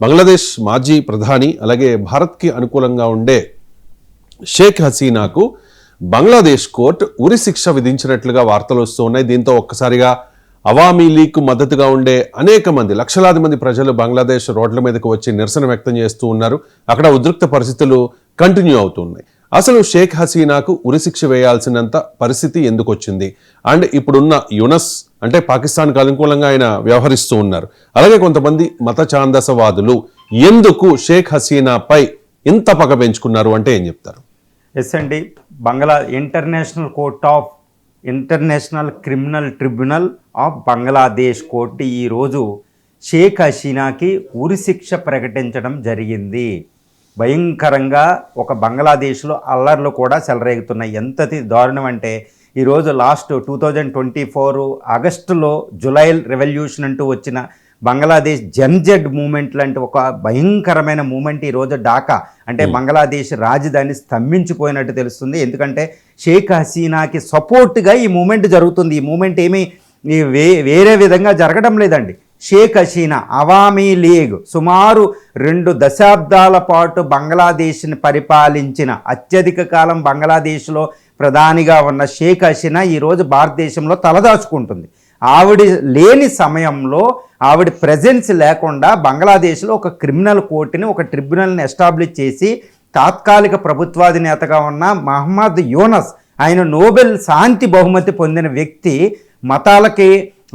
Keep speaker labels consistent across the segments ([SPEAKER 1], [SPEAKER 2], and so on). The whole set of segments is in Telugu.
[SPEAKER 1] బంగ్లాదేశ్ మాజీ ప్రధాని అలాగే భారత్కి అనుకూలంగా ఉండే షేక్ హసీనాకు బంగ్లాదేశ్ కోర్టు ఉరి శిక్ష విధించినట్లుగా వార్తలు వస్తూ ఉన్నాయి. దీంతో ఒక్కసారిగా అవామీ లీగ్కు మద్దతుగా ఉండే అనేక మంది లక్షలాది మంది ప్రజలు బంగ్లాదేశ్ రోడ్ల మీదకు వచ్చి నిరసన వ్యక్తం చేస్తూ ఉన్నారు. అక్కడ ఉద్రిక్త పరిస్థితులు కంటిన్యూ అవుతున్నాయి. అసలు షేక్ హసీనాకు ఉరిశిక్ష వేయాల్సినంత పరిస్థితి ఎందుకు వచ్చింది? అండ్ ఇప్పుడున్న యునస్ అంటే పాకిస్తాన్కు అనుకూలంగా ఆయన వ్యవహరిస్తూ ఉన్నారు. అలాగే కొంతమంది మత ఛాందసవాదులు ఎందుకు షేక్ హసీనాపై ఇంత పగ పెంచుకున్నారు అంటే ఏం చెప్తారు?
[SPEAKER 2] ఎస్ అండి, international criminal tribunal of Bangladesh court ఈరోజు షేక్ హసీనాకి ఉరిశిక్ష ప్రకటించడం జరిగింది. భయంకరంగా ఒక బంగ్లాదేశ్లో అల్లర్లు కూడా చెలరేగుతున్నాయి. ఎంతటి దారుణం అంటే ఈరోజు లాస్ట్ 2024 ఆగస్టులో జులై రెవల్యూషన్ అంటూ వచ్చిన బంగ్లాదేశ్ జన్జెడ్ మూమెంట్ లాంటి ఒక భయంకరమైన మూమెంట్ ఈరోజు ఢాకా అంటే బంగ్లాదేశ్ రాజధాని స్తంభించిపోయినట్టు తెలుస్తుంది. ఎందుకంటే షేక్ హసీనాకి సపోర్ట్గా ఈ మూమెంట్ జరుగుతుంది. ఈ మూమెంట్ ఏమీ వేరే విధంగా జరగడం లేదండి. షేక్ హసీనా అవామీ లీగ్ సుమారు 2 దశాబ్దాల పాటు బంగ్లాదేశ్ని పరిపాలించిన అత్యధిక కాలం బంగ్లాదేశ్లో ప్రధానిగా ఉన్న షేక్ హసీనా ఈరోజు భారతదేశంలో తలదాచుకుంటుంది. ఆవిడ లేని సమయంలో ఆవిడ ప్రెజెన్స్ లేకుండా బంగ్లాదేశ్లో ఒక క్రిమినల్ కోర్టుని ఒక ట్రిబ్యునల్ని ఎస్టాబ్లిష్ చేసి తాత్కాలిక ప్రభుత్వాధినేతగా ఉన్న మహమ్మద్ యూనస్, ఆయన నోబెల్ శాంతి బహుమతి పొందిన వ్యక్తి, మతాలకి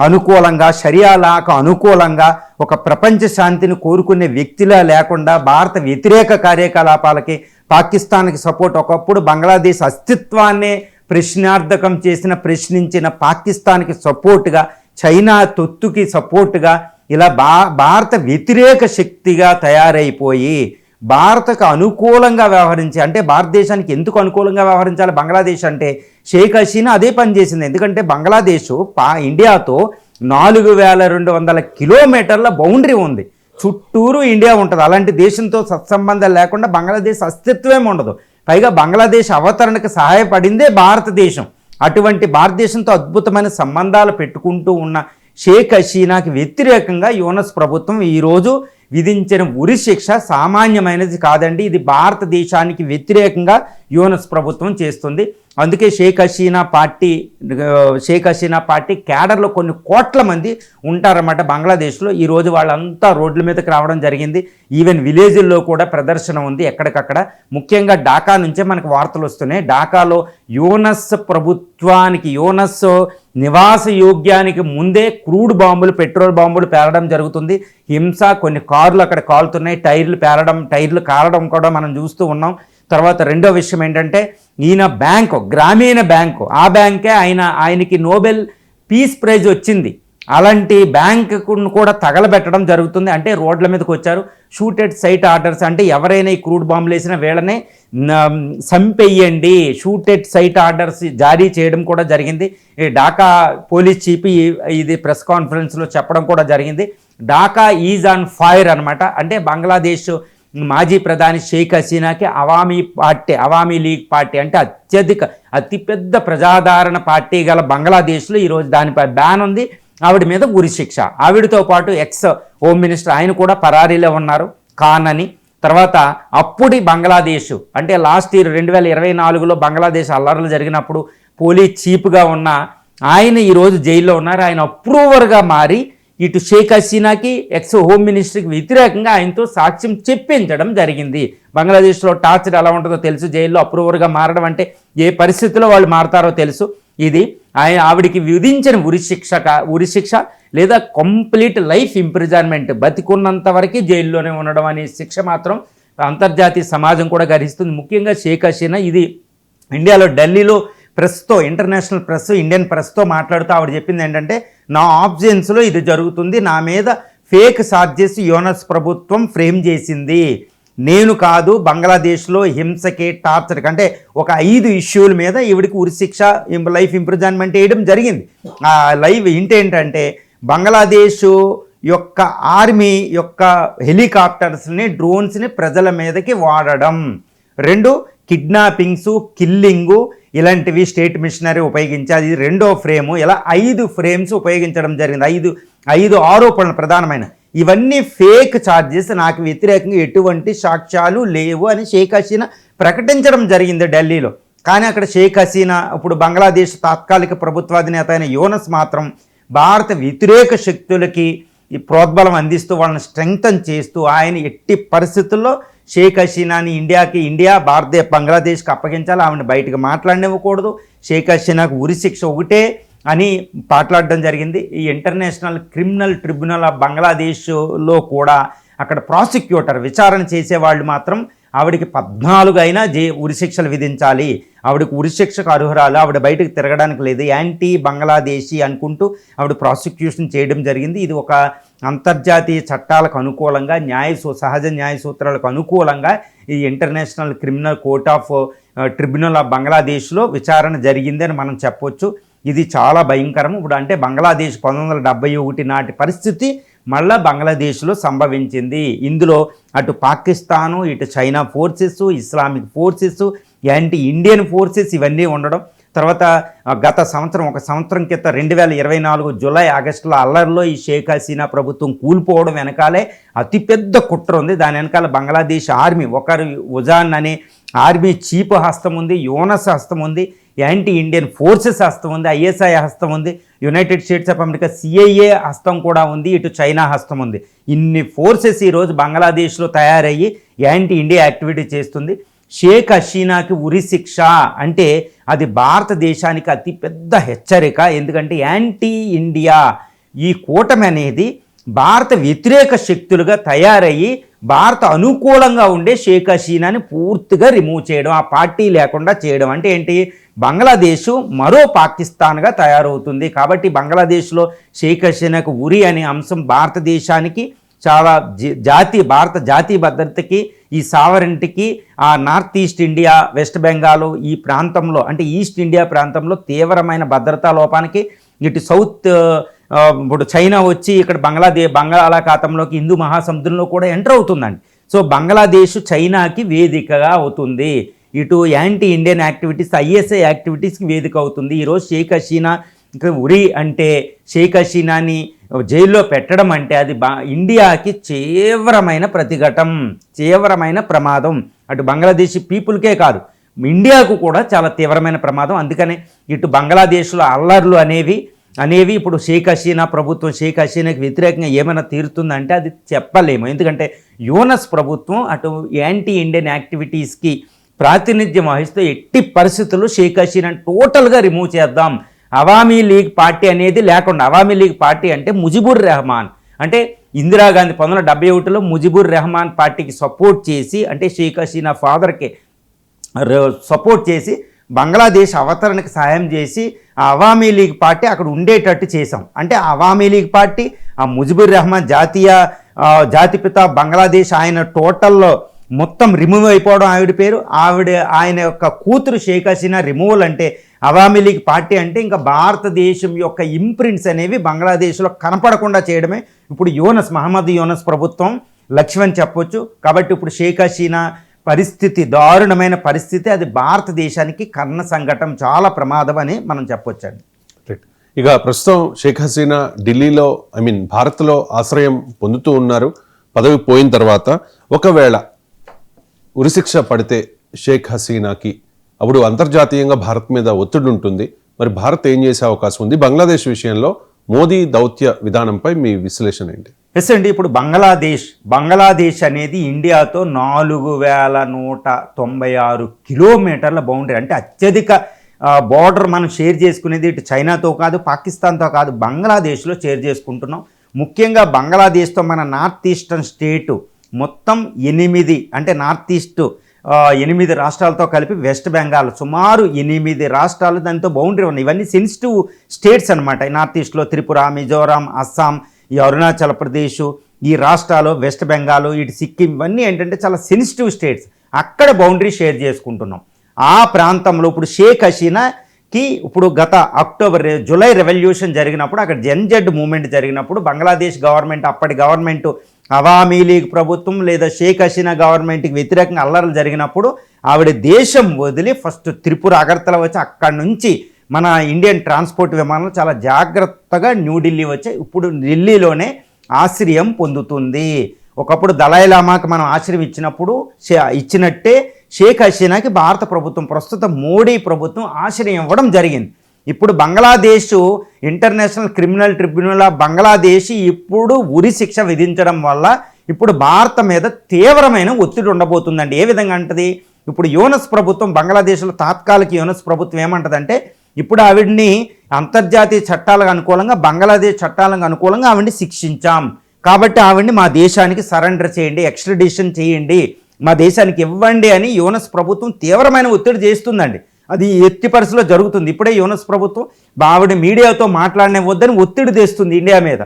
[SPEAKER 2] అనుకూలంగా షరియాలకు అనుకూలంగా ఒక ప్రపంచ శాంతిని కోరుకునే వ్యక్తిలా లేకుండా భారత వ్యతిరేక కార్యకలాపాలకి పాకిస్తాన్కి సపోర్ట్, ఒకప్పుడు బంగ్లాదేశ్ అస్తిత్వాన్నే ప్రశ్నించిన పాకిస్తాన్కి సపోర్టుగా, చైనా తొత్తుకి సపోర్టుగా ఇలా భారత వ్యతిరేక శక్తిగా తయారైపోయి భారత్కు అనుకూలంగా వ్యవహరించి, అంటే భారతదేశానికి ఎందుకు అనుకూలంగా వ్యవహరించాలి బంగ్లాదేశ్ అంటే షేక్ హసీనా అదే పని చేసింది. ఎందుకంటే బంగ్లాదేశ్ ఇండియాతో 4200 కిలోమీటర్ల బౌండరీ ఉంది. చుట్టూరు ఇండియా ఉంటుంది. అలాంటి దేశంతో సత్సంబంధాలు లేకుండా బంగ్లాదేశ్ అస్తిత్వమే ఉండదు. పైగా బంగ్లాదేశ్ అవతరణకు సహాయపడిందే భారతదేశం. అటువంటి భారతదేశంతో అద్భుతమైన సంబంధాలు పెట్టుకుంటూ ఉన్న షేక్ హసీనాకి వ్యతిరేకంగా యూనస్ ప్రభుత్వం ఈరోజు విధించిన ఉరి శిక్ష సామాన్యమైనది కాదండి. ఇది భారతదేశానికి వ్యతిరేకంగా యూనస్ ప్రభుత్వం చేస్తుంది. అందుకే షేక్ హసీనా పార్టీ క్యాడర్లో కొన్ని కోట్ల మంది ఉంటారన్నమాట బంగ్లాదేశ్లో. ఈరోజు వాళ్ళంతా రోడ్ల మీదకి రావడం జరిగింది. ఈవెన్ విలేజ్ల్లో కూడా ప్రదర్శన ఉంది ఎక్కడికక్కడ. ముఖ్యంగా ఢాకా నుంచే మనకు వార్తలు వస్తున్నాయి. ఢాకాలో యూనస్ ప్రభుత్వానికి, యూనస్ నివాస యోగ్యానికి ముందే క్రూడ్ బాంబులు, పెట్రోల్ బాంబులు పేలడం జరుగుతుంది. హింస, కొన్ని కార్లు అక్కడ కాలుతున్నాయి, టైర్లు కారడం కూడా మనం చూస్తూ ఉన్నాం. తర్వాత రెండో విషయం ఏంటంటే ఈయన బ్యాంకు, గ్రామీణ బ్యాంకు, ఆ బ్యాంకే ఆయనకి నోబెల్ పీస్ ప్రైజ్ వచ్చింది. అలాంటి బ్యాంకును కూడా తగలబెట్టడం జరుగుతుంది. అంటే రోడ్ల మీదకి వచ్చారు. షూటెడ్ సైట్ ఆర్డర్స్ అంటే ఎవరైనా ఈ క్రూడ్ బాంబులు వేసిన వేళనే సంపెయ్యండి, షూటెడ్ సైట్ ఆర్డర్స్ జారీ చేయడం కూడా జరిగింది. ఈ ఢాకా పోలీస్ చీఫ్ ఇది ప్రెస్ కాన్ఫరెన్స్లో చెప్పడం కూడా జరిగింది. ఢాకా ఈజ్ ఆన్ ఫైర్ అనమాట. అంటే బంగ్లాదేశ్ మాజీ ప్రధాని షేక్ హసీనాకి అవామీ లీగ్ పార్టీ అంటే అతిపెద్ద ప్రజాదరణ పార్టీ గల బంగ్లాదేశ్లో ఈరోజు దానిపై బ్యాన్ ఉంది. ఆవిడ మీద ఉరిశిక్ష. ఆవిడతో పాటు ఎక్స్ హోమ్ మినిస్టర్ ఆయన కూడా పరారీలో ఉన్నారు, ఖాన్ అని. తర్వాత అప్పుడు బంగ్లాదేశ్ అంటే లాస్ట్ ఇయర్ 2024లో బంగ్లాదేశ్ అల్లర్లు జరిగినప్పుడు పోలీస్ చీఫ్గా ఉన్న ఆయన ఈరోజు జైల్లో ఉన్నారు. ఆయన అప్రూవర్గా మారి ఇటు షేక్ హసీనాకి, ఎక్స్ హోమ్ మినిస్టర్కి వ్యతిరేకంగా ఆయనతో సాక్ష్యం చెప్పించడం జరిగింది. బంగ్లాదేశ్లో టార్చర్ ఎలా ఉంటుందో తెలుసు. జైల్లో అప్రూవర్గా మారడం అంటే ఏ పరిస్థితిలో వాళ్ళు మారతారో తెలుసు. ఇది ఆవిడికి విధించిన ఉరిశిక్ష లేదా కంప్లీట్ లైఫ్ ఇంప్రిజన్మెంట్, బతికున్నంత వరకు జైల్లోనే ఉండడం అనే శిక్ష మాత్రం అంతర్జాతీయ సమాజం కూడా గర్హిస్తుంది. ముఖ్యంగా షేక్ హసీనా ఇది ఇండియాలో ఢిల్లీలో ప్రెస్తో, ఇంటర్నేషనల్ ప్రెస్, ఇండియన్ ప్రెస్తో మాట్లాడుతూ ఆవిడ చెప్పింది ఏంటంటే నా ఆబ్జెన్స్లో ఇది జరుగుతుంది, నా మీద ఫేక్ చార్జెస్ యూనస్ ప్రభుత్వం ఫ్రేమ్ చేసింది, నేను కాదు, బంగ్లాదేశ్లో హింసకి, టార్చర్కి అంటే ఒక 5 ఇష్యూల మీద ఈవిడికి ఉరిశిక్ష, లైఫ్ ఇంప్రిజన్మెంట్ వేయడం జరిగింది. ఆ లైవ్ ఏంటంటే బంగ్లాదేశ్ యొక్క ఆర్మీ యొక్క హెలికాప్టర్స్ని, డ్రోన్స్ని ప్రజల మీదకి వాడడం, 2 కిడ్నాపింగ్స్, కిల్లింగు ఇలాంటివి స్టేట్ మిషనరీ ఉపయోగించి అది 2వ ఫ్రేము. ఇలా 5 ఫ్రేమ్స్ ఉపయోగించడం జరిగింది. 5 ఆరోపణలు ప్రధానమైన. ఇవన్నీ ఫేక్ ఛార్జెస్, నాకు వ్యతిరేకంగా ఎటువంటి సాక్ష్యాలు లేవు అని షేక్ హసీనా ప్రకటించడం జరిగింది ఢిల్లీలో. కానీ అక్కడ షేక్ హసీనా, ఇప్పుడు బంగ్లాదేశ్ తాత్కాలిక ప్రభుత్వాధినేత అయిన యూనస్ మాత్రం భారత వ్యతిరేక శక్తులకి ఈ ప్రోద్బలం అందిస్తూ వాళ్ళని స్ట్రెంగ్తన్ చేస్తూ ఆయన ఎట్టి పరిస్థితుల్లో షేక్ హసీనాని ఇండియా బంగ్లాదేశ్కి అప్పగించాలి, ఆవిడని బయటకు మాట్లాడనివ్వకూడదు, షేక్ హసీనాకు ఉరిశిక్ష ఒకటే అని మాట్లాడడం జరిగింది. ఈ ఇంటర్నేషనల్ క్రిమినల్ ట్రిబ్యునల్ ఆఫ్ బంగ్లాదేశ్లో కూడా అక్కడ ప్రాసిక్యూటర్ విచారణ చేసేవాళ్ళు మాత్రం ఆవిడకి 14 అయినా ఉరిశిక్షలు విధించాలి, ఆవిడకి ఉరిశిక్షకు అర్హురాలు, ఆవిడ బయటకు తిరగడానికి లేదు, యాంటీ బంగ్లాదేశీ అనుకుంటూ ఆవిడ ప్రాసిక్యూషన్ చేయడం జరిగింది. ఇది ఒక అంతర్జాతీయ చట్టాలకు అనుకూలంగా సహజ న్యాయ సూత్రాలకు అనుకూలంగా ఈ international criminal court of tribunal of బంగ్లాదేశ్లో విచారణ జరిగిందని మనం చెప్పొచ్చు. ఇది చాలా భయంకరం. ఇప్పుడు అంటే బంగ్లాదేశ్ 1971 నాటి పరిస్థితి మళ్ళా బంగ్లాదేశ్లో సంభవించింది. ఇందులో అటు పాకిస్తాను, ఇటు China forces, Islamic forces, anti Indian forces ఇవన్నీ ఉండడం. తర్వాత గత సంవత్సరం, ఒక సంవత్సరం క్రితం 2024 జూలై ఆగస్టులో అల్లర్లో ఈ షేక్ హసీనా ప్రభుత్వం కూలిపోవడం వెనకాలే అతిపెద్ద కుట్ర ఉంది. దాని వెనకాల బంగ్లాదేశ్ ఆర్మీ, ఒకరు ఉజాన్ అనే ఆర్మీ చీఫ్ హస్తం ఉంది, యూనస్ హస్తం ఉంది, యాంటీ ఇండియన్ ఫోర్సెస్ హస్తం ఉంది, ఐఎస్ఐ హస్తం ఉంది, United states of America CIA హస్తం కూడా ఉంది, ఇటు చైనా హస్తం ఉంది. ఇన్ని ఫోర్సెస్ ఈరోజు బంగ్లాదేశ్లో తయారయ్యి యాంటీ ఇండియా యాక్టివిటీ చేస్తుంది. షేక్ హసీనాకి ఉరిశిక్ష అంటే అది భారతదేశానికి అతిపెద్ద హెచ్చరిక. ఎందుకంటే యాంటీ ఇండియా ఈ కూటమి అనేది భారత వ్యతిరేక శక్తులుగా తయారయ్యి భారత అనుకూలంగా ఉండే షేక్ హసీనాని పూర్తిగా రిమూవ్ చేయడం, ఆ పార్టీ లేకుండా చేయడం అంటే ఏంటి, బంగ్లాదేశ్ మరో పాకిస్తాన్గా తయారవుతుంది. కాబట్టి బంగ్లాదేశ్లో షేక్ హసీనాకు ఉరి అనే అంశం భారతదేశానికి చాలా భారత జాతీయ భద్రతకి, ఈ సావరెంటికి, ఆ north east India, west Bengal ఈ ప్రాంతంలో అంటే ఈస్ట్ ఇండియా ప్రాంతంలో తీవ్రమైన భద్రతా లోపానికి, ఇటు సౌత్ ఇప్పుడు చైనా వచ్చి ఇక్కడ బంగాళాఖాతంలోకి హిందూ మహాసముద్రంలో కూడా ఎంటర్ అవుతుందండి. సో బంగ్లాదేశ్ చైనాకి వేదికగా అవుతుంది, ఇటు యాంటీ ఇండియన్ యాక్టివిటీస్, ISI యాక్టివిటీస్కి వేదిక అవుతుంది. ఈరోజు షేక్ హసీనా ఉరి అంటే, షేక్ హసీనాని జైల్లో పెట్టడం అంటే అది ఇండియాకి తీవ్రమైన ప్రతిఘటం, తీవ్రమైన ప్రమాదం. అటు బంగ్లాదేశ్ పీపుల్కే కాదు, ఇండియాకు కూడా చాలా తీవ్రమైన ప్రమాదం. అందుకనే ఇటు బంగ్లాదేశ్లో అల్లర్లు అనేవి ఇప్పుడు షేక్ హసీనా ప్రభుత్వం షేక్ హసీనాకి వ్యతిరేకంగా ఏమైనా తీరుతుందంటే అది చెప్పలేము. ఎందుకంటే యూనస్ ప్రభుత్వం అటు యాంటీ ఇండియన్ యాక్టివిటీస్కి ప్రాతినిధ్యం వహిస్తూ ఎట్టి పరిస్థితుల్లో షేక్ హసీనాని టోటల్గా రిమూవ్ చేద్దాం, అవామీ లీగ్ పార్టీ అనేది లేకుండా. అవామీ లీగ్ పార్టీ అంటే ముజిబుర్ రెహమాన్, అంటే ఇందిరాగాంధీ 1971లో ముజిబుర్ రెహమాన్ పార్టీకి సపోర్ట్ చేసి, అంటే షేక్ హసీనా ఫాదర్కి సపోర్ట్ చేసి బంగ్లాదేశ్ అవతరణకు సాయం చేసి ఆ అవామీ లీగ్ పార్టీ అక్కడ ఉండేటట్టు చేశాం. అంటే అవామీ లీగ్ పార్టీ, ఆ ముజిబుర్ రెహమాన్ జాతిపిత బంగ్లాదేశ్, ఆయన టోటల్లో మొత్తం రిమూవ్ అయిపోవడం, ఆయన యొక్క కూతురు షేక్ హసీనా రిమూవల్ అంటే అవామీ లీగ్ పార్టీ అంటే ఇంకా భారతదేశం యొక్క ఇంప్రింట్స్ అనేవి బంగ్లాదేశ్లో కనపడకుండా చేయడమే ఇప్పుడు మహమ్మద్ యూనస్ ప్రభుత్వం లక్ష్యం అని చెప్పొచ్చు. కాబట్టి ఇప్పుడు షేక్ హసీనా పరిస్థితి, దారుణమైన పరిస్థితి, అది భారతదేశానికి కర్ణ సంఘటన, చాలా ప్రమాదం అని మనం చెప్పొచ్చండి.
[SPEAKER 1] ఇక ప్రస్తుతం షేక్ హసీనా ఢిల్లీలో భారత్లో ఆశ్రయం పొందుతూ ఉన్నారు. పదవి పోయిన తర్వాత ఒకవేళ ఉరిశిక్ష పడితే షేక్ హసీనాకి అప్పుడు అంతర్జాతీయంగా భారత్ మీద ఒత్తిడి ఉంటుంది. మరి భారత్ ఏం చేసే అవకాశం ఉంది? బంగ్లాదేశ్ విషయంలో మోదీ దౌత్య విధానంపై మీ విశ్లేషణ ఏంటి?
[SPEAKER 2] ఎస్ అండి, ఇప్పుడు బంగ్లాదేశ్ అనేది ఇండియాతో 4196 కిలోమీటర్ల బౌండరీ, అంటే అత్యధిక బార్డర్ మనం షేర్ చేసుకునేది ఇటు చైనాతో కాదు, పాకిస్తాన్తో కాదు, బంగ్లాదేశ్లో షేర్ చేసుకుంటున్నాం. ముఖ్యంగా బంగ్లాదేశ్తో మన నార్త్ ఈస్టర్న్ స్టేటు మొత్తం 8, అంటే నార్త్ ఈస్ట్ 8 రాష్ట్రాలతో కలిపి వెస్ట్ బెంగాల్ సుమారు 8 రాష్ట్రాలు దానితో బౌండరీ ఉన్నాయి. ఇవన్నీ సెన్సిటివ్ స్టేట్స్ అనమాట. నార్త్ ఈస్ట్లో త్రిపుర, మిజోరాం, అస్సాం, ఈ అరుణాచల్ ప్రదేశ్, ఈ రాష్ట్రాలు, వెస్ట్ బెంగాల్, ఇటు సిక్కిం, ఇవన్నీ ఏంటంటే చాలా సెన్సిటివ్ స్టేట్స్. అక్కడ బౌండరీ షేర్ చేసుకుంటున్నాం. ఆ ప్రాంతంలో ఇప్పుడు షేక్ హసీనాకి ఇప్పుడు గత జూలై రెవల్యూషన్ జరిగినప్పుడు, అక్కడ జెన్జెడ్ మూమెంట్ జరిగినప్పుడు బంగ్లాదేశ్ గవర్నమెంట్, అప్పటి గవర్నమెంట్ అవామీ లీగ్ ప్రభుత్వం లేదా షేక్ హసీనా గవర్నమెంట్కి వ్యతిరేకంగా అల్లర్లు జరిగినప్పుడు ఆవిడ దేశం వదిలి ఫస్ట్ త్రిపుర అగర్తల వచ్చి అక్కడి నుంచి మన ఇండియన్ ట్రాన్స్పోర్ట్ విమానాలు చాలా జాగ్రత్తగా న్యూఢిల్లీ వచ్చాయి. ఇప్పుడు ఢిల్లీలోనే ఆశ్రయం పొందుతుంది. ఒకప్పుడు దలైలామాకి మనం ఆశ్రయం ఇచ్చినట్టే షేక్ హసీనాకి భారత ప్రభుత్వం, ప్రస్తుత మోడీ ప్రభుత్వం ఆశ్రయం ఇవ్వడం జరిగింది. ఇప్పుడు Bangladesh international criminal tribunal of Bangladesh ఇప్పుడు ఉరి శిక్ష విధించడం వల్ల ఇప్పుడు భారత మీద తీవ్రమైన ఒత్తిడి ఉండబోతుందండి. ఏ విధంగా అంటది, ఇప్పుడు యూనస్ ప్రభుత్వం, బంగ్లాదేశ్లో తాత్కాలిక యూనస్ ప్రభుత్వం ఏమంటదంటే, ఇప్పుడు ఆవిడ్ని అంతర్జాతీయ చట్టాలకు అనుకూలంగా, బంగ్లాదేశ్ చట్టాలకు అనుకూలంగా ఆవిడ్ని శిక్షించాం కాబట్టి ఆవిడ్ని మా దేశానికి సరెండర్ చేయండి, ఎక్స్ట్రడిషన్ చేయండి, మా దేశానికి ఇవ్వండి అని యూనస్ ప్రభుత్వం తీవ్రమైన ఒత్తిడి చేస్తుందండి. అది ఎట్టి పరిస్థితిలో జరుగుతుంది. ఇప్పుడే యూనస్ ప్రభుత్వం ఆవిడ మీడియాతో మాట్లాడనివ్వద్దని ఒత్తిడి తెస్తుంది ఇండియా మీద.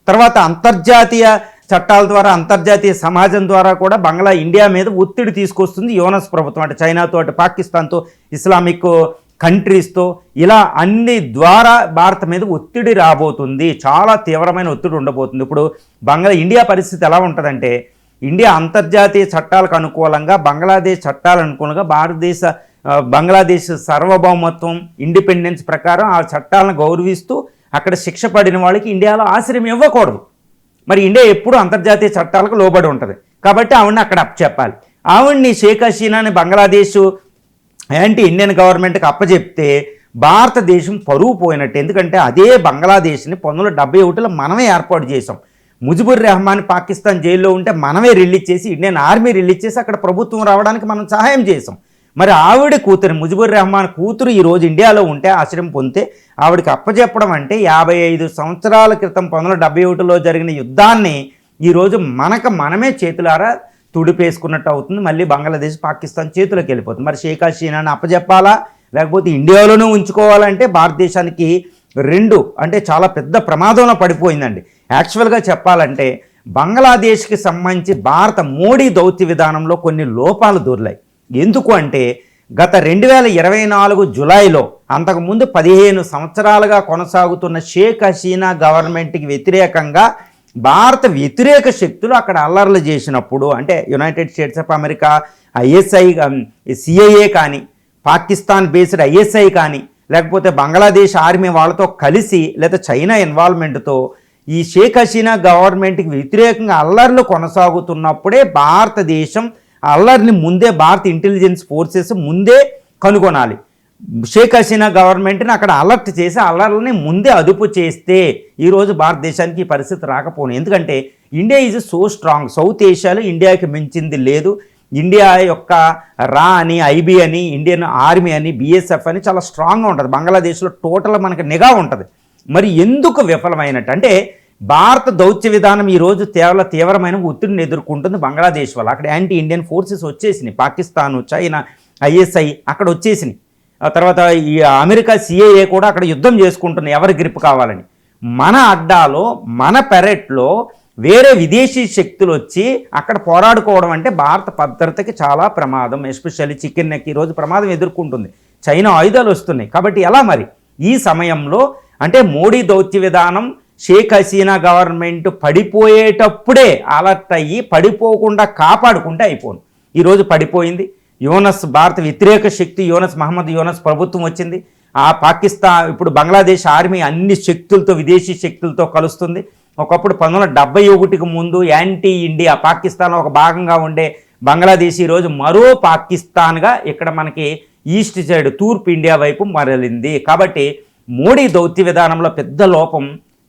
[SPEAKER 2] తర్వాత అంతర్జాతీయ చట్టాల ద్వారా, అంతర్జాతీయ సమాజం ద్వారా కూడా ఇండియా మీద ఒత్తిడి తీసుకొస్తుంది యూనస్ ప్రభుత్వం. అంటే చైనాతో, అటు పాకిస్తాన్తో, ఇస్లామిక్ కంట్రీస్తో, ఇలా అన్ని ద్వారా భారత మీద ఒత్తిడి రాబోతుంది. చాలా తీవ్రమైన ఒత్తిడి ఉండబోతుంది. ఇప్పుడు ఇండియా పరిస్థితి ఎలా ఉంటుందంటే, ఇండియా అంతర్జాతీయ చట్టాలకు అనుకూలంగా, బంగ్లాదేశ్ చట్టాలకు అనుకూలంగా బంగ్లాదేశ్ సార్వభౌమత్వం, ఇండిపెండెన్స్ ప్రకారం ఆ చట్టాలను గౌరవిస్తూ అక్కడ శిక్ష పడిన వాళ్ళకి ఇండియాలో ఆశ్రయం ఇవ్వకూడదు. మరి ఇండియా ఎప్పుడు అంతర్జాతీయ చట్టాలకు లోబడి ఉంటుంది కాబట్టి ఆవిడని అక్కడ అప్పచెప్పాలి. ఆవిడ్ని షేక్ హసీనాని బంగ్లాదేశ్ యాంటీ ఇండియన్ గవర్నమెంట్కి అప్పచెప్తే భారతదేశం పరువు పోయినట్టు. ఎందుకంటే అదే బంగ్లాదేశ్ని 1971లో మనమే ఏర్పాటు చేసాం. ముజిబుర్ రెహమాన్ పాకిస్తాన్ జైల్లో ఉంటే మనమే రిలీజ్ చేసి, ఇండియన్ ఆర్మీ రిలీజ్ చేసి అక్కడ ప్రభుత్వం రావడానికి మనం సహాయం చేసాం. మరి ఆవిడ కూతురు, ముజిబుర్ రెహమాన్ కూతురు ఈరోజు ఇండియాలో ఉంటే, ఆశ్రయం పొందితే ఆవిడకి అప్పచెప్పడం అంటే 55 సంవత్సరాల క్రితం 1971లో జరిగిన యుద్ధాన్ని ఈరోజు మనమే చేతులారా తుడిపేసుకున్నట్టు అవుతుంది. మళ్ళీ బంగ్లాదేశ్, పాకిస్తాన్ చేతులకు వెళ్ళిపోతుంది. మరి షేక్ హసీనాని అప్పచెప్పాలా లేకపోతే ఇండియాలోనే ఉంచుకోవాలంటే భారతదేశానికి అంటే చాలా పెద్ద ప్రమాదంలో పడిపోయిందండి. యాక్చువల్గా చెప్పాలంటే బంగ్లాదేశ్కి సంబంధించి భారత మోడీ దౌత్య విధానంలో కొన్ని లోపాలు దొర్లాయి. ఎందుకు అంటే గత 2024 జులైలో, అంతకుముందు 15 సంవత్సరాలుగా కొనసాగుతున్న షేక్ హసీనా గవర్నమెంట్కి వ్యతిరేకంగా భారత వ్యతిరేక శక్తులు అక్కడ అల్లర్లు చేసినప్పుడు, అంటే United states of America, ISI, CIA కానీ, పాకిస్తాన్ బేస్డ్ ఐఎస్ఐ కానీ, లేకపోతే బంగ్లాదేశ్ ఆర్మీ వాళ్ళతో కలిసి, లేదా చైనా ఇన్వాల్వ్మెంట్తో ఈ షేక్ హసీనా గవర్నమెంట్కి వ్యతిరేకంగా అల్లర్లు కొనసాగుతున్నప్పుడే భారతదేశం అల్లర్ని ముందే, భారత ఇంటెలిజెన్స్ ఫోర్సెస్ ముందే కనుగొనాలి. షేక్ హసీనా గవర్నమెంట్ని అక్కడ అలర్ట్ చేసి అల్లర్లని ముందే అదుపు చేస్తే ఈరోజు భారతదేశానికి ఈ పరిస్థితి రాకపోను. ఎందుకంటే India is so strong. South ఏషియాలో ఇండియాకి మించింది లేదు. ఇండియా యొక్క రా అని, ఐబీ అని, ఇండియన్ ఆర్మీ అని, బిఎస్ఎఫ్ అని చాలా స్ట్రాంగ్గా ఉంటుంది. బంగ్లాదేశ్లో టోటల్ మనకి నిఘా ఉంటుంది. మరి ఎందుకు విఫలమైనట్టు అంటే భారత దౌత్య విధానం ఈరోజు తీవ్రమైన ఒత్తిడిని ఎదుర్కొంటుంది బంగ్లాదేశ్ వల్ల. అక్కడ యాంటీ ఇండియన్ ఫోర్సెస్ వచ్చేసినాయి. పాకిస్తాను, చైనా, ఐఎస్ఐ అక్కడ వచ్చేసినాయి. ఆ తర్వాత ఈ అమెరికా సిఐఏ కూడా అక్కడ యుద్ధం చేసుకుంటుంది ఎవరి గ్రిప్ కావాలని. మన అడ్డాలో, మన పెరట్లో వేరే విదేశీ శక్తులు వచ్చి అక్కడ పోరాడుకోవడం అంటే భారత భద్రతకి చాలా ప్రమాదం. ఎస్పెషల్లీ చికెన్ నెక్ ఈరోజు ప్రమాదం ఎదుర్కొంటుంది. చైనా ఆయుధాలు వస్తున్నాయి. కాబట్టి ఎలా మరి ఈ సమయంలో అంటే మోడీ దౌత్య విధానం షేక్ హసీనా గవర్నమెంట్ పడిపోయేటప్పుడే అలర్ట్ అయ్యి పడిపోకుండా కాపాడుకుంటే అయిపోను. ఈరోజు పడిపోయింది. యూనస్, భారత వ్యతిరేక శక్తి మహమ్మద్ యూనస్ ప్రభుత్వం వచ్చింది. ఆ పాకిస్తాన్, ఇప్పుడు బంగ్లాదేశ్ ఆర్మీ అన్ని శక్తులతో, విదేశీ శక్తులతో కలుస్తుంది. ఒకప్పుడు 1971కి ముందు యాంటీ ఇండియా, పాకిస్తాన్లో ఒక భాగంగా ఉండే బంగ్లాదేశ్ ఈరోజు మరో పాకిస్తాన్గా ఇక్కడ మనకి ఈస్ట్ సైడ్, తూర్పు ఇండియా వైపు మరలింది. కాబట్టి మోడీ దౌత్య విధానంలో పెద్ద లోపం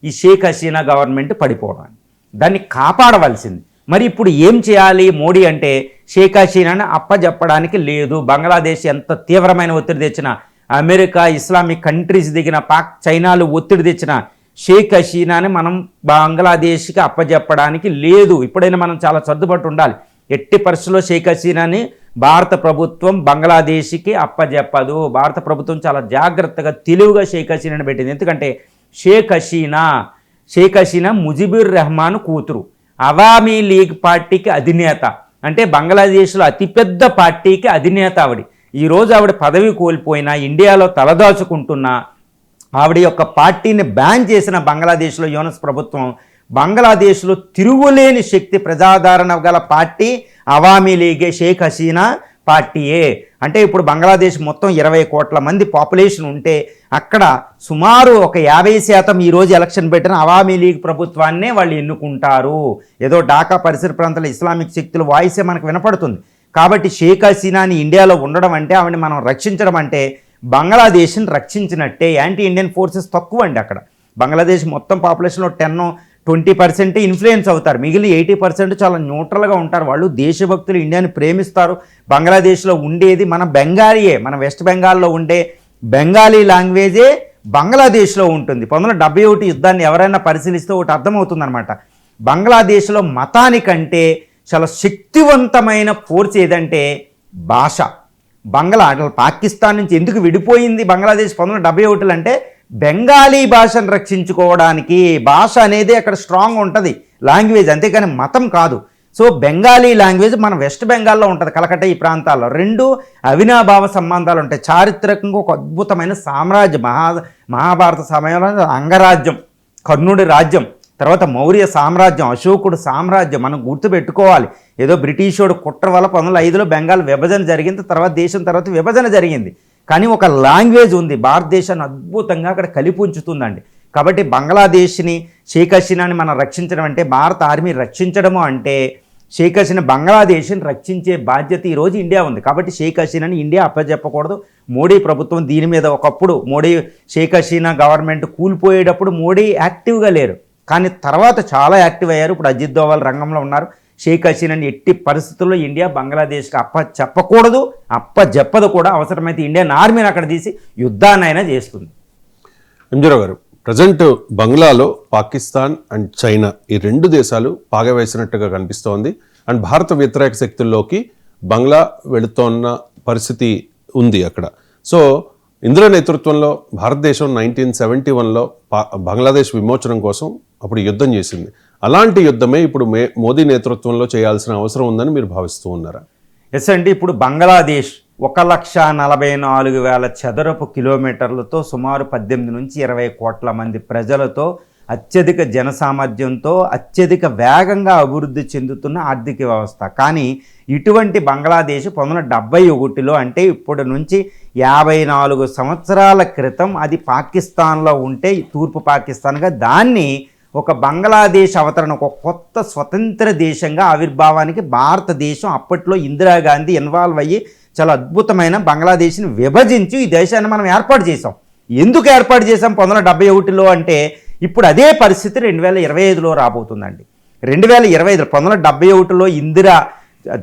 [SPEAKER 2] ఈ షేక్ హసీనా గవర్నమెంట్ పడిపోవడం. దాన్ని కాపాడవలసింది. మరి ఇప్పుడు ఏం చేయాలి మోడీ అంటే, షేక్ హసీనాని అప్పజెప్పడానికి లేదు. బంగ్లాదేశ్ ఎంత తీవ్రమైన ఒత్తిడి తెచ్చినా, అమెరికా, ఇస్లామిక్ కంట్రీస్ దిగిన చైనాలు ఒత్తిడి తెచ్చిన షేక్ హసీనాని మనం బంగ్లాదేశ్కి అప్పజెప్పడానికి లేదు. ఇప్పుడైనా మనం చాలా సర్దుబాటు ఉండాలి. ఎట్టి పరిస్థితుల్లో షేక్ హసీనాని భారత ప్రభుత్వం బంగ్లాదేశ్కి అప్పజెప్పదు. భారత ప్రభుత్వం చాలా జాగ్రత్తగా, తెలివిగా షేక్ హసీనాని పెట్టింది. ఎందుకంటే షేక్ హసీనా ముజిబుర్ రెహమాన్ కూతురు, అవామీ లీగ్ పార్టీకి అధినేత. అంటే బంగ్లాదేశ్లో అతిపెద్ద పార్టీకి అధినేత ఆవిడ. ఈరోజు ఆవిడ పదవి కోల్పోయినా, ఇండియాలో తలదాచుకుంటున్నా, ఆవిడ యొక్క పార్టీని బ్యాన్ చేసిన బంగ్లాదేశ్లో యూనస్ ప్రభుత్వం, బంగ్లాదేశ్లో తిరుగులేని శక్తి, ప్రజాదరణ గల పార్టీ అవామీ లీగే షేక్ హసీనా పార్టీయే. అంటే ఇప్పుడు బంగ్లాదేశ్ మొత్తం 20 కోట్ల మంది పాపులేషన్ ఉంటే అక్కడ సుమారు ఒక 50% ఈరోజు ఎలక్షన్ పెట్టిన అవామీ లీగ్ ప్రభుత్వాన్నే వాళ్ళు ఎన్నుకుంటారు. ఏదో ఢాకా పరిసర ప్రాంతాల ఇస్లామిక్ శక్తుల వాయిసే మనకు వినపడుతుంది. కాబట్టి షేక్ హసీనాని ఇండియాలో ఉండడం అంటే ఆవిడని మనం రక్షించడం అంటే బంగ్లాదేశ్ని రక్షించినట్టే. యాంటీ ఇండియన్ ఫోర్సెస్ తక్కువ అండి అక్కడ. బంగ్లాదేశ్ మొత్తం పాపులేషన్లో 10-20% ఇన్ఫ్లుయెన్స్ అవుతారు, మిగిలిన 80% చాలా న్యూట్రల్గా ఉంటారు. వాళ్ళు దేశభక్తులు, ఇండియాని ప్రేమిస్తారు. బంగ్లాదేశ్లో ఉండేది మన బెంగాలీయే, మన వెస్ట్ బెంగాల్లో ఉండే బెంగాలీ లాంగ్వేజే బంగ్లాదేశ్లో ఉంటుంది. 1971 యుద్ధాన్ని ఎవరైనా పరిశీలిస్తే ఒకటి అర్థమవుతుందన్నమాట. బంగ్లాదేశ్లో మతానికంటే చాలా శక్తివంతమైన ఫోర్స్ ఏదంటే భాష. పాకిస్తాన్ నుంచి ఎందుకు విడిపోయింది బంగ్లాదేశ్ 1971 అంటే బెంగాలీ భాషను రక్షించుకోవడానికి. భాష అనేది అక్కడ స్ట్రాంగ్ ఉంటుంది, లాంగ్వేజ్, అంతేకాని మతం కాదు. సో బెంగాలీ లాంగ్వేజ్ మన వెస్ట్ బెంగాల్లో ఉంటుంది, కలకట్ట ఈ ప్రాంతాల్లో. రెండు అవినాభావ సంబంధాలు ఉంటాయి. చారిత్రకంగా ఒక అద్భుతమైన సామ్రాజ్యం, మహాభారత సమయంలో అంగరాజ్యం, కర్ణుడి రాజ్యం, తర్వాత మౌర్య సామ్రాజ్యం, అశోకుడు సామ్రాజ్యం మనం గుర్తుపెట్టుకోవాలి. ఏదో బ్రిటిషోడు కుట్ర వల్ల 1905లో బెంగాల్ విభజన జరిగింది, తర్వాత దేశం తర్వాత విభజన జరిగింది. కానీ ఒక లాంగ్వేజ్ ఉంది, భారతదేశాన్ని అద్భుతంగా అక్కడ కలిపి ఉంచుతుందండి. కాబట్టి బంగ్లాదేశ్ని, షేక్ హసీనాని మనం రక్షించడం అంటే, భారత ఆర్మీ రక్షించడము అంటే షేక్ హసీనా బంగ్లాదేశ్ని రక్షించే బాధ్యత ఈరోజు ఇండియా ఉంది. కాబట్టి షేక్ హసీనాని ఇండియా అప్పచెప్పకూడదు. మోడీ ప్రభుత్వం దీని మీద ఒకప్పుడు షేక్ హసీనా గవర్నమెంట్ కూలిపోయేటప్పుడు మోడీ యాక్టివ్గా లేరు, కానీ తర్వాత చాలా యాక్టివ్ అయ్యారు. ఇప్పుడు అజిత్ దోవల్ రంగంలో ఉన్నారు. షేక్ హసీనాని ఎట్టి పరిస్థితుల్లో ఇండియా బంగ్లాదేశ్కి చెప్పకూడదు, చెప్పదు కూడా. అవసరమైతే ఇండియన్ ఆర్మీని అక్కడ తీసి యుద్ధాన్నైనా చేస్తుంది.
[SPEAKER 1] ఎంజీరావు గారు, ప్రజెంట్ బంగ్లాలో పాకిస్తాన్ అండ్ చైనా ఈ 2 దేశాలు పాగవేసినట్టుగా కనిపిస్తోంది. అండ్ భారత వ్యతిరేక శక్తుల్లోకి బంగ్లా వెళుతోన్న పరిస్థితి ఉంది అక్కడ. సో ఇందిరా నేతృత్వంలో భారతదేశం 1971లో బంగ్లాదేశ్ విమోచనం కోసం అప్పుడు యుద్ధం చేసింది. అలాంటి యుద్ధమే ఇప్పుడు మోదీ నేతృత్వంలో చేయాల్సిన అవసరం ఉందని మీరు భావిస్తూ ఉన్నారా?
[SPEAKER 2] ఎస్ అండి. ఇప్పుడు బంగ్లాదేశ్ 1,44,000 చదరపు కిలోమీటర్లతో సుమారు 18 నుంచి 20 కోట్ల మంది ప్రజలతో అత్యధిక జనసామర్థ్యంతో అత్యధిక వేగంగా అభివృద్ధి చెందుతున్న ఆర్థిక వ్యవస్థ. కానీ ఇటువంటి బంగ్లాదేశ్ 1971లో అంటే ఇప్పటి నుంచి 54 సంవత్సరాల క్రితం అది పాకిస్తాన్లో ఉంటే, తూర్పు పాకిస్తాన్గా, దాన్ని ఒక బంగ్లాదేశ్ అవతరణ, ఒక కొత్త స్వతంత్ర దేశంగా ఆవిర్భావానికి భారతదేశం అప్పట్లో ఇందిరాగాంధీ ఇన్వాల్వ్ అయ్యి చాలా అద్భుతమైన బంగ్లాదేశ్ని విభజించి ఈ దేశాన్ని మనం ఏర్పాటు చేసాం. ఎందుకు ఏర్పాటు చేసాం 1971లో అంటే ఇప్పుడు అదే పరిస్థితి 2025లో రాబోతుందండి. 2025 1971లో ఇందిరా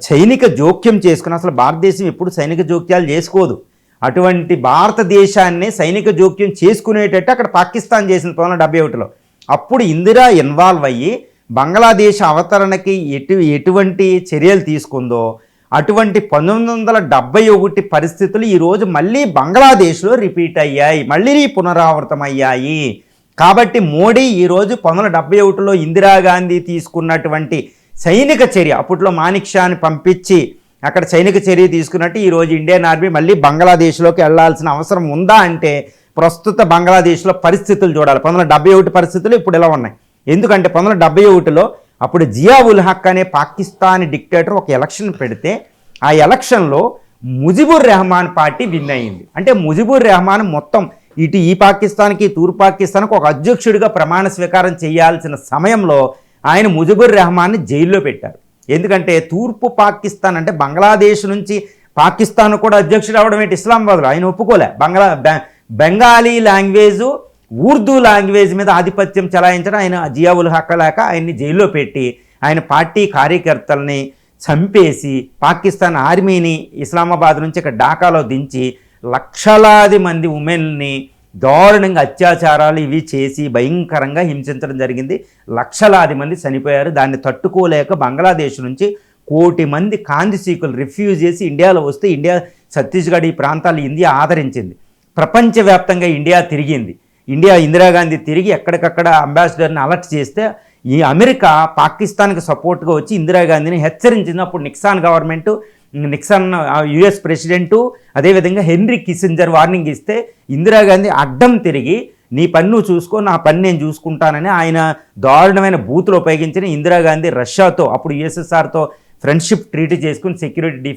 [SPEAKER 2] సైనిక జోక్యం చేసుకుని, అసలు భారతదేశం ఎప్పుడు సైనిక జోక్యాలు చేసుకోదు, అటువంటి భారతదేశాన్ని సైనిక జోక్యం చేసుకునేటట్టు అక్కడ పాకిస్తాన్ చేసింది 1971లో. అప్పుడు ఇందిరా ఇన్వాల్వ్ అయ్యి బంగ్లాదేశ్ అవతరణకి ఎటువంటి చర్యలు తీసుకుందో అటువంటి 1971 పరిస్థితులు ఈరోజు మళ్ళీ బంగ్లాదేశ్లో రిపీట్ అయ్యాయి, మళ్ళీ పునరావృతమయ్యాయి. కాబట్టి మోడీ ఈరోజు 1971లో ఇందిరాగాంధీ తీసుకున్నటువంటి సైనిక చర్య, అప్పట్లో మానిక్ షాని పంపించి అక్కడ సైనిక చర్య తీసుకున్నట్టు ఈరోజు ఇండియన్ ఆర్మీ మళ్ళీ బంగ్లాదేశ్లోకి వెళ్లాల్సిన అవసరం ఉందా అంటే ప్రస్తుత బంగ్లాదేశ్లో పరిస్థితులు చూడాలి. 1971 పరిస్థితులు ఇప్పుడు ఇలా ఉన్నాయి. ఎందుకంటే 1971లో అప్పుడు జియా ఉల్ హక్ అనే పాకిస్తానీ డిక్టేటర్ ఒక ఎలక్షన్ పెడితే ఆ ఎలక్షన్లో ముజిబుర్ రెహమాన్ పార్టీ విన్ అయింది. అంటే ముజిబుర్ రెహమాన్ మొత్తం ఈ పాకిస్తాన్కి, తూర్పు పాకిస్తాన్కి ఒక అధ్యక్షుడిగా ప్రమాణ స్వీకారం చేయాల్సిన సమయంలో ఆయన ముజిబుర్ రెహమాన్ని జైల్లో పెట్టారు. ఎందుకంటే తూర్పు పాకిస్తాన్ అంటే బంగ్లాదేశ్ నుంచి పాకిస్తాన్ కూడా అధ్యక్షుడు అవడం ఏంటి, ఇస్లామాబాద్లో ఆయన ఒప్పుకోలే. బెంగాలీ లాంగ్వేజు, ఉర్దూ లాంగ్వేజ్ మీద ఆధిపత్యం చెలాయించడం ఆయన జియా ఉల్ హక్ లేక ఆయన్ని జైల్లో పెట్టి ఆయన పార్టీ కార్యకర్తల్ని చంపేసి పాకిస్తాన్ ఆర్మీని ఇస్లామాబాద్ నుంచి ఇక్కడ ఢాకాలో దించి లక్షలాది మంది ఉమెన్ని దారుణంగా అత్యాచారాలు ఇవి చేసి భయంకరంగా హింసించడం జరిగింది. లక్షలాది మంది చనిపోయారు. దాన్ని తట్టుకోలేక బంగ్లాదేశ్ నుంచి 1 కోటి మంది కాందిసీకులు రిఫ్యూజ్ చేసి ఇండియాలో వస్తే ఇండియా, ఛత్తీస్గఢ్ ఈ ప్రాంతాలు ఇండియా ఆదరించింది. ప్రపంచవ్యాప్తంగా ఇండియా తిరిగింది. ఇందిరాగాంధీ తిరిగి ఎక్కడికక్కడ అంబాసిడర్ని అలర్ట్ చేస్తే ఈ అమెరికా పాకిస్తాన్కి సపోర్ట్గా వచ్చి ఇందిరాగాంధీని హెచ్చరించింది. అప్పుడు నిక్సన్ యుఎస్ ప్రెసిడెంటు, అదేవిధంగా హెన్రీ కిస్సింజర్ వార్నింగ్ ఇస్తే ఇందిరాగాంధీ అడ్డం తిరిగి నీ పని నువ్వు చూసుకో, నా పని నేను చూసుకుంటానని ఆయన దారుణమైన బూతులు ఉపయోగించిన ఇందిరాగాంధీ రష్యాతో, అప్పుడు యుఎస్ఎస్ఆర్తో ఫ్రెండ్షిప్ ట్రీటీ చేసుకుని సెక్యూరిటీ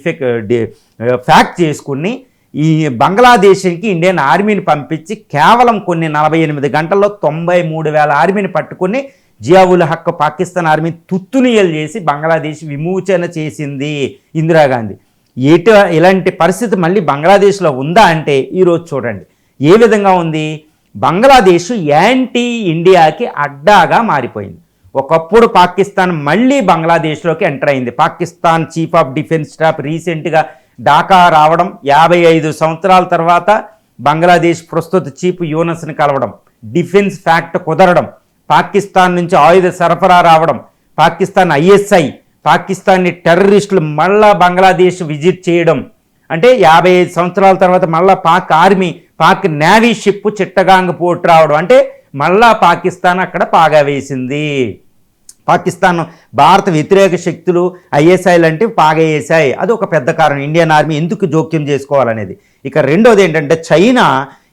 [SPEAKER 2] ఫ్యాక్ట్ చేసుకుని ఈ బంగ్లాదేశ్కి ఇండియన్ ఆర్మీని పంపించి కేవలం కొన్ని 48 గంటల్లో 93,000 ఆర్మీని పట్టుకుని జియావుల్ హక్ పాకిస్తాన్ ఆర్మీ తుత్తునియలు చేసి బంగ్లాదేశ్ విమోచన చేసింది ఇందిరాగాంధీ. ఇలాంటి పరిస్థితి మళ్ళీ బంగ్లాదేశ్లో ఉందా అంటే ఈరోజు చూడండి ఏ విధంగా ఉంది. బంగ్లాదేశ్ యాంటీ ఇండియాకి అడ్డాగా మారిపోయింది. ఒకప్పుడు పాకిస్తాన్ మళ్ళీ బంగ్లాదేశ్లోకి ఎంటర్ అయింది. Pakistan chief of defence staff రీసెంట్గా ఢాకా రావడం, 55 సంవత్సరాల తర్వాత బంగ్లాదేశ్ ప్రస్తుత చీఫ్ యూనస్ని కలవడం, డిఫెన్స్ ఫ్యాక్ట్ కుదరడం, పాకిస్తాన్ నుంచి ఆయుధ సరఫరా రావడం, పాకిస్తాన్ ISI పాకిస్తాన్ని టెర్రరిస్టులు మళ్ళా బంగ్లాదేశ్ విజిట్ చేయడం, అంటే 55 సంవత్సరాల తర్వాత మళ్ళా Pak army Pak navy ship Chittagong port రావడం, అంటే మళ్ళా పాకిస్తాన్ అక్కడ పాగా వేసింది. పాకిస్తాన్ భారత వ్యతిరేక శక్తులు ISI లాంటివి పాగా వేశాయి. అది ఒక పెద్ద కారణం ఇండియన్ ఆర్మీ ఎందుకు జోక్యం చేసుకోవాలనేది. ఇక రెండోది ఏంటంటే చైనా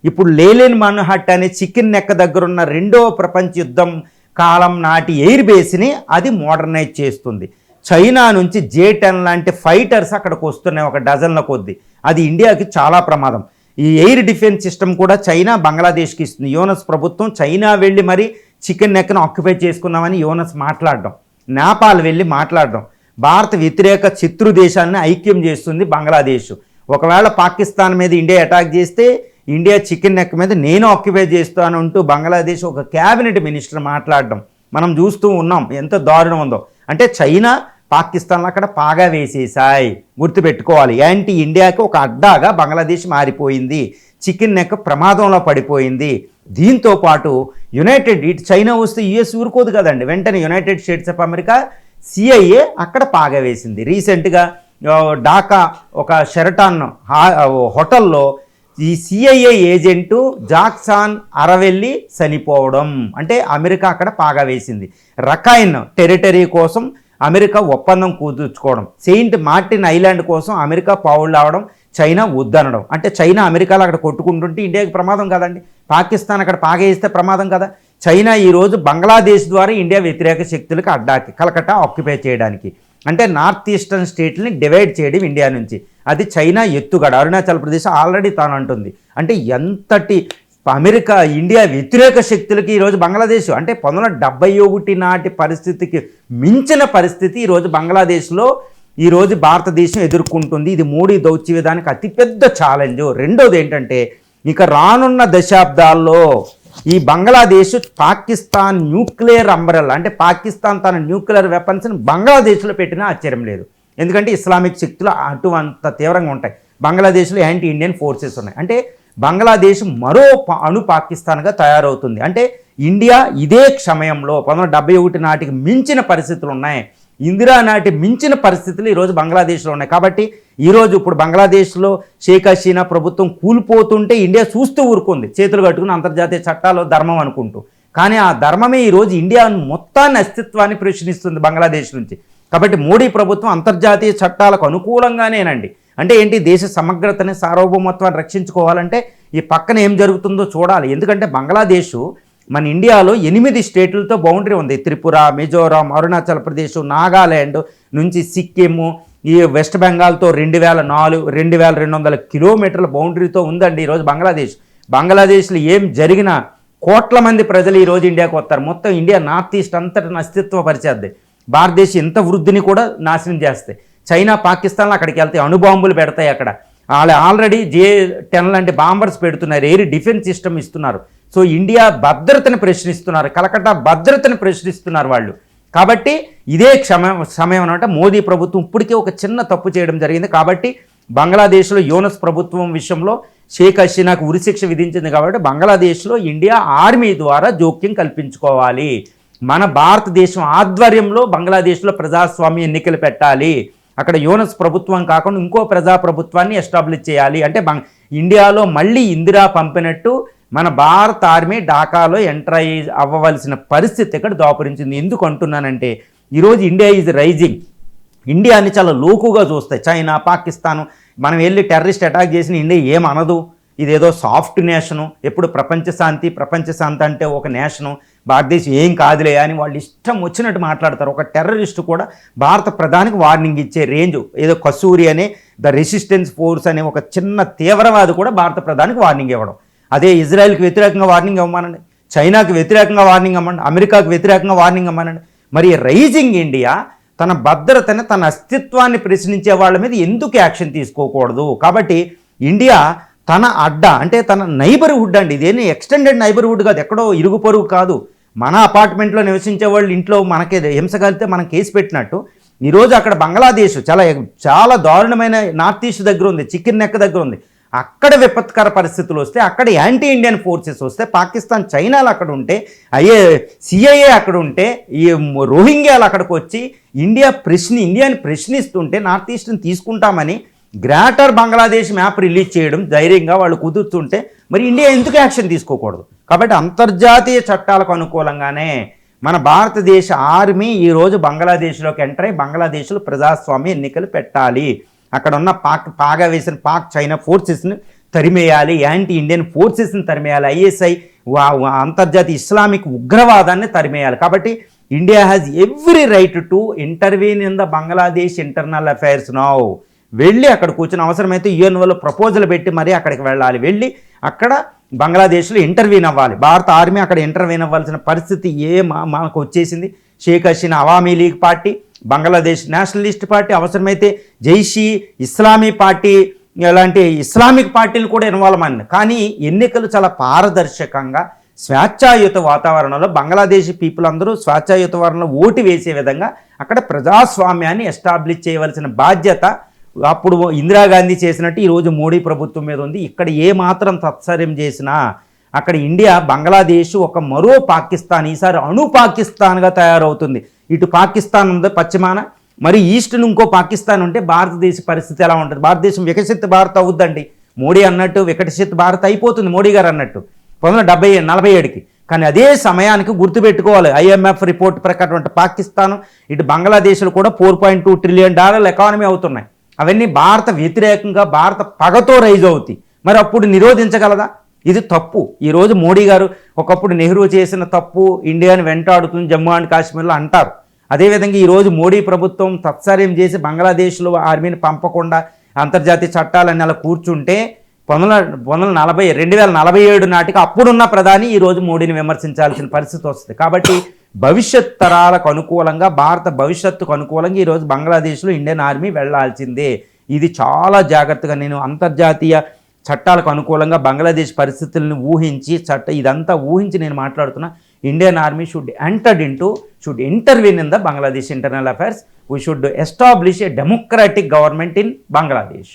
[SPEAKER 2] ఇప్పుడు లేలెన్ మన్హట్ అనే చికెన్ నెక్ దగ్గర ఉన్న రెండవ ప్రపంచ యుద్ధం కాలం నాటి ఎయిర్ బేస్ని అది మోడర్నైజ్ చేస్తుంది. చైనా నుంచి J-10 లాంటి ఫైటర్స్ అక్కడికి వస్తున్నాయి, ఒక డజన్ల కొద్ది. అది ఇండియాకి చాలా ప్రమాదం. ఈ ఎయిర్ డిఫెన్స్ సిస్టమ్ కూడా చైనా బంగ్లాదేశ్కి ఇస్తుంది. యూనస్ ప్రభుత్వం చైనా వెళ్ళి మరి చికెన్ నెక్ను ఆక్యుపై చేసుకుందామని యూనస్ మాట్లాడడం, నేపాల్ వెళ్ళి మాట్లాడడం, భారత వ్యతిరేక శత్రు దేశాలను ఐక్యం చేస్తుంది బంగ్లాదేశ్. ఒకవేళ పాకిస్తాన్ మీద ఇండియా అటాక్ చేస్తే ఇండియా చికెన్ నెక్ మీద నేను ఆక్యుపై చేస్తాను అంటూ బంగ్లాదేశ్ ఒక క్యాబినెట్ మినిస్టర్ మాట్లాడడం మనం చూస్తూ ఉన్నాం. ఎంత దారుణం ఉందో. అంటే చైనా పాకిస్తాన్లో అక్కడ పాగా వేసేసాయి. గుర్తుపెట్టుకోవాలి, యాంటీ ఇండియాకి ఒక అడ్డాగా బంగ్లాదేశ్ మారిపోయింది. చికెన్ నెక్ ప్రమాదంలో పడిపోయింది. దీంతో పాటు ఇటు చైనా వస్తే US ఊరుకోదు కదండి, వెంటనే United states of America CIA అక్కడ పాగా వేసింది. రీసెంట్గా ఢాకా ఒక షెరటాన్ హోటల్లో ఈ CIA ఏజెంటు జాక్సాన్ అరవెల్లి చనిపోవడం, అంటే అమెరికా అక్కడ పాగా వేసింది. రఖైన్ టెరిటరీ కోసం అమెరికా ఒప్పందం కుదుర్చుకోవడం, సెయింట్ మార్టిన్ ఐలాండ్ కోసం అమెరికా పావులు అవడం, చైనా వద్దనడం. అంటే చైనా అమెరికాలో అక్కడ కొట్టుకుంటుంటే ఇండియాకి ప్రమాదం కదండి. పాకిస్తాన్ అక్కడ పాగేస్తే ప్రమాదం కదా. చైనా ఈరోజు బంగ్లాదేశ్ ద్వారా ఇండియా వ్యతిరేక శక్తులకు అడ్డాకి కలకట్టా ఆక్యుపై చేయడానికి, అంటే నార్త్ ఈస్టర్న్ స్టేట్ని డివైడ్ చేయడం ఇండియా నుంచి, అది చైనా ఎత్తుగడ. అరుణాచల్ ప్రదేశ్ ఆల్రెడీ తాను అంటుంది. అంటే ఎంతటి అమెరికా ఇండియా వ్యతిరేక శక్తులకి ఈరోజు బంగ్లాదేశ్, అంటే 1971 నాటి పరిస్థితికి మించిన పరిస్థితి ఈరోజు బంగ్లాదేశ్లో ఈరోజు భారతదేశం ఎదుర్కొంటుంది. ఇది మోడీ దౌత్యవేదానికి అతిపెద్ద ఛాలెంజ్. రెండోది ఏంటంటే ఇక రానున్న దశాబ్దాల్లో ఈ బంగ్లాదేశ్ పాకిస్తాన్ న్యూక్లియర్ అంబ్రెల్లా, అంటే పాకిస్తాన్ తన న్యూక్లియర్ వెపన్స్ని బంగ్లాదేశ్లో పెట్టినా ఆశ్చర్యం లేదు. ఎందుకంటే ఇస్లామిక్ శక్తులు అటువంటి తీవ్రంగా ఉంటాయి. బంగ్లాదేశ్లో యాంటీ ఇండియన్ ఫోర్సెస్ ఉన్నాయి. అంటే బంగ్లాదేశ్ మరో అణు పాకిస్తాన్గా తయారవుతుంది. అంటే ఇండియా ఇదే సమయంలో 1971 నాటికి మించిన పరిస్థితులు ఉన్నాయి. ఇందిరా నాటి మించిన పరిస్థితులు ఈరోజు బంగ్లాదేశ్లో ఉన్నాయి. కాబట్టి ఈరోజు ఇప్పుడు బంగ్లాదేశ్లో షేక్ హసీనా ప్రభుత్వం కూలిపోతుంటే ఇండియా చూస్తూ ఊరుకుంది, చేతులు కట్టుకుని అంతర్జాతీయ చట్టాలు ధర్మం అనుకుంటూ. కానీ ఆ ధర్మమే ఈరోజు ఇండియా మొత్తాన్ని అస్తిత్వాన్ని ప్రశ్నిస్తుంది బంగ్లాదేశ్ నుంచి. కాబట్టి మోడీ ప్రభుత్వం అంతర్జాతీయ చట్టాలకు అనుకూలంగానేనండి. అంటే ఏంటి, దేశ సమగ్రతని సార్వభౌమత్వాన్ని రక్షించుకోవాలంటే ఈ పక్కన ఏం జరుగుతుందో చూడాలి. ఎందుకంటే బంగ్లాదేశ్ మన ఇండియాలో 8 స్టేట్లతో బౌండరీ ఉంది. త్రిపుర, మిజోరాం, అరుణాచల్ ప్రదేశ్, నాగాల్యాండ్ నుంచి సిక్కిము, ఈ వెస్ట్ బెంగాల్తో 2200 కిలోమీటర్ల బౌండరీతో ఉందండి ఈరోజు బంగ్లాదేశ్. బంగ్లాదేశ్లో ఏం జరిగినా కోట్ల మంది ప్రజలు ఈరోజు ఇండియాకు వస్తారు. మొత్తం ఇండియా నార్త్ ఈస్ట్ అంతటిని అస్తిత్వ పరిచేద్ది. భారతదేశం ఇంత వృద్ధిని కూడా నాశనం చేస్తాయి. చైనా, పాకిస్తాన్లో అక్కడికి వెళ్తే అణుబాంబులు పెడతాయి. అక్కడ వాళ్ళు ఆల్రెడీ J-10 లాంటి బాంబర్స్ పెడుతున్నారు, ఎయిర్ డిఫెన్స్ సిస్టమ్ ఇస్తున్నారు. సో ఇండియా భద్రతను ప్రశ్నిస్తున్నారు, కలకట్టా భద్రతను ప్రశ్నిస్తున్నారు వాళ్ళు. కాబట్టి ఇదే సమయం అనమాట. మోదీ ప్రభుత్వం ఇప్పటికే ఒక చిన్న తప్పు చేయడం జరిగింది. కాబట్టి బంగ్లాదేశ్లో యూనస్ ప్రభుత్వం విషయంలో షేక్ హసీనాకు ఉరిశిక్ష విధించింది. కాబట్టి బంగ్లాదేశ్లో ఇండియా ఆర్మీ ద్వారా జోక్యం కల్పించుకోవాలి. మన భారతదేశం ఆధ్వర్యంలో బంగ్లాదేశ్లో ప్రజాస్వామ్య ఎన్నికలు పెట్టాలి. అక్కడ యూనస్ ప్రభుత్వం కాకుండా ఇంకో ప్రజాప్రభుత్వాన్ని ఎస్టాబ్లిష్ చేయాలి. అంటే ఇండియాలో మళ్ళీ ఇందిరా పంపినట్టు మన భారత ఆర్మీ ఢాకాలో ఎంటర్ అవ్వవలసిన పరిస్థితి ఇక్కడ దాపురించింది. ఎందుకు అంటున్నానంటే ఈరోజు ఇండియా ఈజ్ రైజింగ్. ఇండియాని చాలా లోకుగా చూస్తాయి చైనా, పాకిస్తాన్. మనం వెళ్ళి టెర్రరిస్ట్ అటాక్ చేసిన ఇండియా ఏమనదు. ఇదేదో సాఫ్ట్ నేషను, ఎప్పుడు ప్రపంచ శాంతి అంటే ఒక నేషను, భారతదేశం ఏం కాదులే అని వాళ్ళు ఇష్టం వచ్చినట్టు మాట్లాడతారు. ఒక టెర్రరిస్టు కూడా భారత ప్రధానికి వార్నింగ్ ఇచ్చే రేంజ్, ఏదో కసూరి అనే ద రెసిస్టెన్స్ ఫోర్స్ అనే ఒక చిన్న తీవ్రవాది కూడా భారత ప్రధానికి వార్నింగ్ ఇవ్వడం. అదే ఇజ్రాయెల్కి వ్యతిరేకంగా వార్నింగ్ ఇవ్వమానండి, చైనాకి వ్యతిరేకంగా వార్నింగ్ ఇవ్వమండి, అమెరికాకు వ్యతిరేకంగా వార్నింగ్ ఇవ్వమానండి. మరి రైజింగ్ ఇండియా తన భద్రతని, తన అస్తిత్వాన్ని ప్రశ్నించే వాళ్ళ మీద ఎందుకు యాక్షన్ తీసుకోకూడదు? కాబట్టి ఇండియా తన అడ్డా అంటే తన నైబర్హుడ్ అండి, ఇదేమి ఎక్స్టెండెడ్ నైబర్హుడ్ కాదు, ఎక్కడో ఇరుగు పొరుగు కాదు. మన అపార్ట్మెంట్లో నివసించే వాళ్ళు ఇంట్లో మనకి హింస కలిగితే మనం కేసు పెట్టినట్టు ఈరోజు అక్కడ బంగ్లాదేశ్ చాలా దారుణమైన నార్త్ ఈస్ట్ దగ్గర ఉంది, చికెన్ నెక్ దగ్గర ఉంది. అక్కడ విపత్కర పరిస్థితులు వస్తే, అక్కడ యాంటీ ఇండియన్ ఫోర్సెస్ వస్తే, పాకిస్తాన్ చైనాలు అక్కడ ఉంటే, సిఐఏ అక్కడ ఉంటే, ఈ రోహింగ్యాలు అక్కడికి వచ్చి ఇండియాని ప్రశ్నిస్తుంటే నార్త్ ఈస్ట్ని తీసుకుంటామని గ్రేటర్ బంగ్లాదేశ్ మ్యాప్ రిలీజ్ చేయడం ధైర్యంగా వాళ్ళు కుదురుతుంటే మరి ఇండియా ఎందుకు యాక్షన్ తీసుకోకూడదు? కాబట్టి అంతర్జాతీయ చట్టాలకు అనుకూలంగానే మన భారతదేశ ఆర్మీ ఈరోజు బంగ్లాదేశ్లోకి ఎంటర్ అయ్యి బంగ్లాదేశ్లో ప్రజాస్వామ్య ఎన్నికలు పెట్టాలి. అక్కడ ఉన్న పాగా వేసిన చైనా ఫోర్సెస్ని తరిమేయాలి, యాంటీ ఇండియన్ ఫోర్సెస్ని తరిమేయాలి, ఐఎస్ఐ అంతర్జాతీయ ఇస్లామిక్ ఉగ్రవాదాన్ని తరిమేయాలి. కాబట్టి India has every right to intervene in the Bangladesh internal affairs now. వెళ్ళి అక్కడ కూర్చుని అవసరమైతే యుఎన్ వాళ్ళు ప్రపోజల్ పెట్టి మరీ అక్కడికి వెళ్ళాలి, వెళ్ళి అక్కడ బంగ్లాదేశ్లో ఇంటర్వ్యూన్ అవ్వాలి. భారత ఆర్మీ అక్కడ ఇంటర్వ్యూన్ అవ్వాల్సిన పరిస్థితి మనకు వచ్చేసింది. Sheikh Hasina Awami League party, Bangladesh nationalist party, అవసరమైతే జైషీ ఇస్లామీ పార్టీ ఇలాంటి ఇస్లామిక్ పార్టీలు కూడా ఇన్వాల్వ్ అయ్యాయి. కానీ ఎన్నికలు చాలా పారదర్శకంగా స్వేచ్ఛాయుత వాతావరణంలో బంగ్లాదేశీ పీపుల్ అందరూ స్వేచ్ఛాయుత వాతావరణంలో ఓటు వేసే విధంగా అక్కడ ప్రజాస్వామ్యాన్ని ఎస్టాబ్లిష్ చేయవలసిన బాధ్యత అప్పుడు ఇందిరాగాంధీ చేసినట్టు ఈరోజు మోడీ ప్రభుత్వం మీద ఉంది. ఇక్కడ ఏ మాత్రం తత్సర్యం చేసినా అక్కడ ఇండియా బంగ్లాదేశ్ ఒక మరో పాకిస్తాన్, ఈసారి అణు పాకిస్తాన్గా తయారవుతుంది. ఇటు పాకిస్తాన్ ఉంది పశ్చిమాన, మరి ఈస్ట్ను ఇంకో పాకిస్తాన్ ఉంటే భారతదేశ పరిస్థితి ఎలా ఉంటుంది? భారతదేశం వికసిత భారత్ అవుద్దండి. మోడీ అన్నట్టు వికసిత భారత్ అయిపోతుంది, మోడీ గారు అన్నట్టు 1947కి. కానీ అదే సమయానికి గుర్తుపెట్టుకోవాలి, IMF రిపోర్ట్ ప్రకారం పాకిస్తాన్ ఇటు బంగ్లాదేశ్లో కూడా $4.2 ట్రిలియన్ ఎకానమీ అవుతున్నాయి. అవన్నీ భారత వ్యతిరేకంగా, భారత పగతో రైజ్ అవుతాయి. మరి అప్పుడు నిరోధించగలదా? ఇది తప్పు. ఈరోజు మోడీ గారు ఒకప్పుడు నెహ్రూ చేసిన తప్పు ఇండియాని వెంటాడుతుంది జమ్మూ అండ్ కాశ్మీర్లో అంటారు. అదేవిధంగా ఈరోజు మోడీ ప్రభుత్వం తత్సర్యం చేసి బంగ్లాదేశ్లో ఆర్మీని పంపకుండా అంతర్జాతీయ చట్టాలన్నీ అలా కూర్చుంటే 2047 నాటికి అప్పుడున్న ప్రధాని ఈరోజు మోడీని విమర్శించాల్సిన పరిస్థితి వస్తుంది. కాబట్టి భవిష్యత్ తరాలకు అనుకూలంగా, భారత భవిష్యత్తుకు అనుకూలంగా ఈరోజు బంగ్లాదేశ్లో ఇండియన్ ఆర్మీ వెళ్లాల్సిందే. ఇది చాలా జాగ్రత్తగా నేను అంతర్జాతీయ చట్టాలకు అనుకూలంగా బంగ్లాదేశ్ పరిస్థితులను ఇదంతా ఊహించి నేను మాట్లాడుతున్నా. Indian army should intervene in the Bangladesh internal affairs. We should establish A democratic government in Bangladesh.